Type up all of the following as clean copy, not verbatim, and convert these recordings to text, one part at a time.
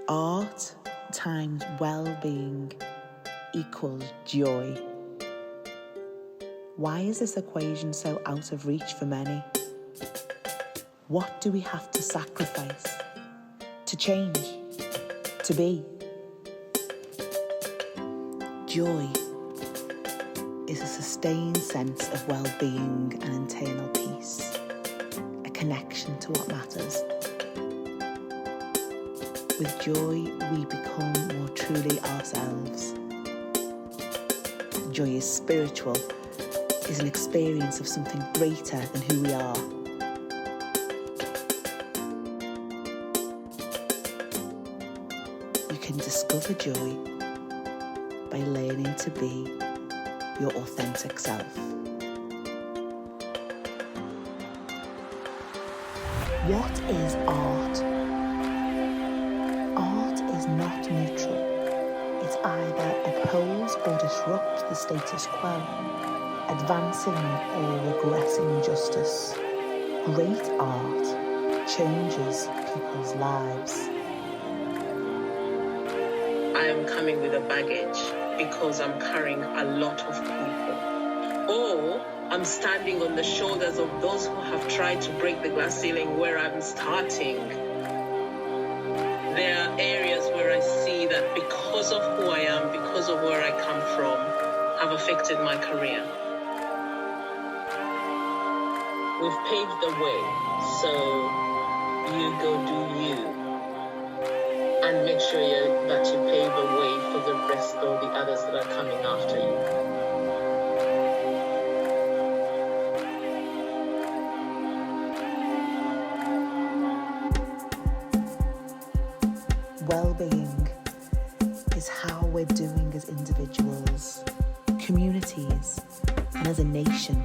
Art times well-being equals joy. Why is this equation so out of reach for many? What do we have to sacrifice, to change, to be? Joy is a sustained sense of well-being and internal peace, a connection to what matters. With joy, we become more truly ourselves. Joy is spiritual, is an experience of something greater than who we are. You can discover joy by learning to be your authentic self. What is art? Art is not neutral. It either upholds or disrupts the status quo, advancing or regressing justice. Great art changes people's lives. I am coming with a baggage because I'm carrying a lot of people. Or I'm standing on the shoulders of those who have tried to break the glass ceiling where I'm starting. There are areas where I see that because of who I am, because of where I come from, have affected my career. We've paved the way, so you go do you. And make sure that you pave a way for the rest of the others that are coming after you. Well-being is how we're doing as individuals, communities, and as a nation,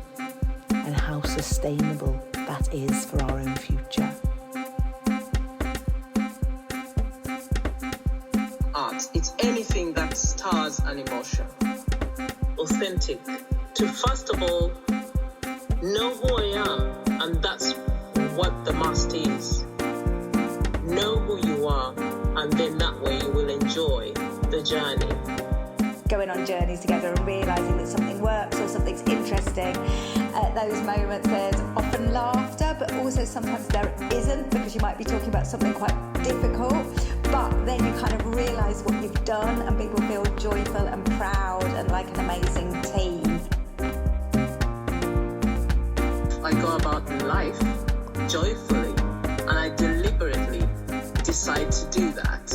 and how sustainable that is for our own future. Art, it's anything that stirs an emotion. Authentic. To first of all, know who I am, and that's what the must is. Know who you are, and then that way you will enjoy the journey. Going on journeys together and realising that something works or something's interesting. At those moments there's often laughter, but also sometimes there isn't, because you might be talking about something quite difficult, but then you kind of realise what you've done and people feel joyful and proud and like an amazing team. I go about life joyfully, and I deliberately decide to do that.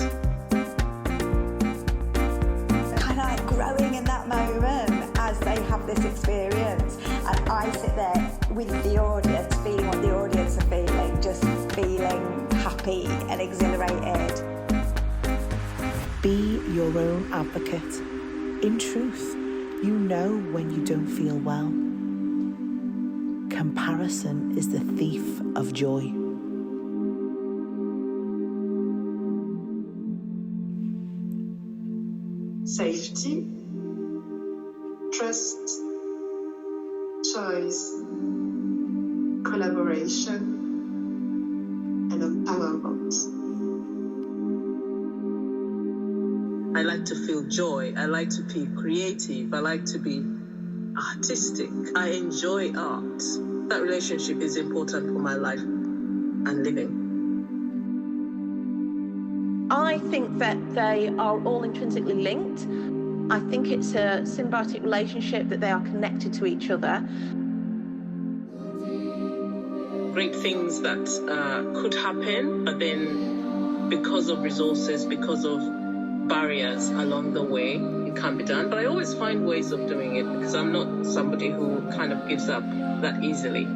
Kind of like growing in that moment as they have this experience, and I sit there with the audience, feeling what the audience are feeling, just feeling happy and exhilarated. Be your own advocate. In truth, you know when you don't feel well. Comparison is the thief of joy. Safety, trust, choice, collaboration, and empowerment. I like to feel joy. I like to be creative. I like to be artistic. I enjoy art. That relationship is important for my life and living. I think that they are all intrinsically linked. I think it's a symbiotic relationship, that they are connected to each other. Great things that could happen, but then because of resources, because of barriers along the way, it can't be done. But I always find ways of doing it, because I'm not somebody who kind of gives up that easily.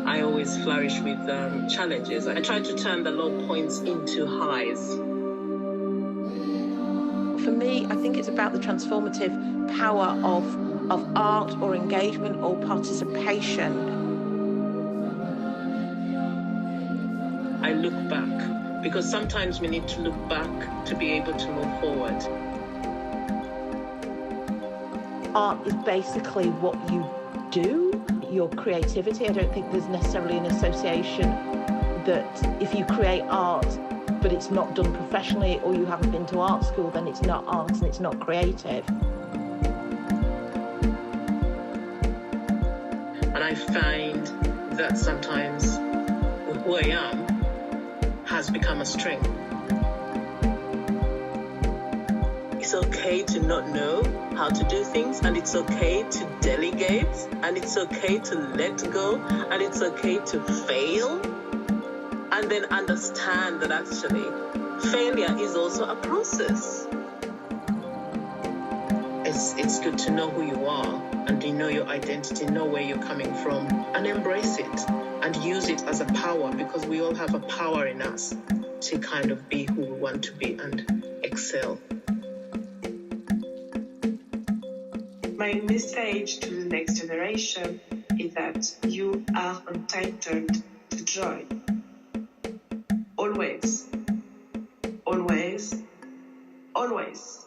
I always flourish with challenges. I try to turn the low points into highs. For me, I think it's about the transformative power of art or engagement or participation. I look back, because sometimes we need to look back to be able to move forward. Art is basically what you do, your creativity. I don't think there's necessarily an association that if you create art, but it's not done professionally, or you haven't been to art school, then it's not art and it's not creative. And I find that sometimes who I am has become a strength. It's okay to not know how to do things, and it's okay to delegate, and it's okay to let go, and it's okay to fail, and then understand that actually failure is also a process. It's good to know who you are, and to know your identity, know where you're coming from, and embrace it and use it as a power, because we all have a power in us to kind of be who we want to be and excel. My message to the next generation is that you are entitled to joy. Always. Always. Always.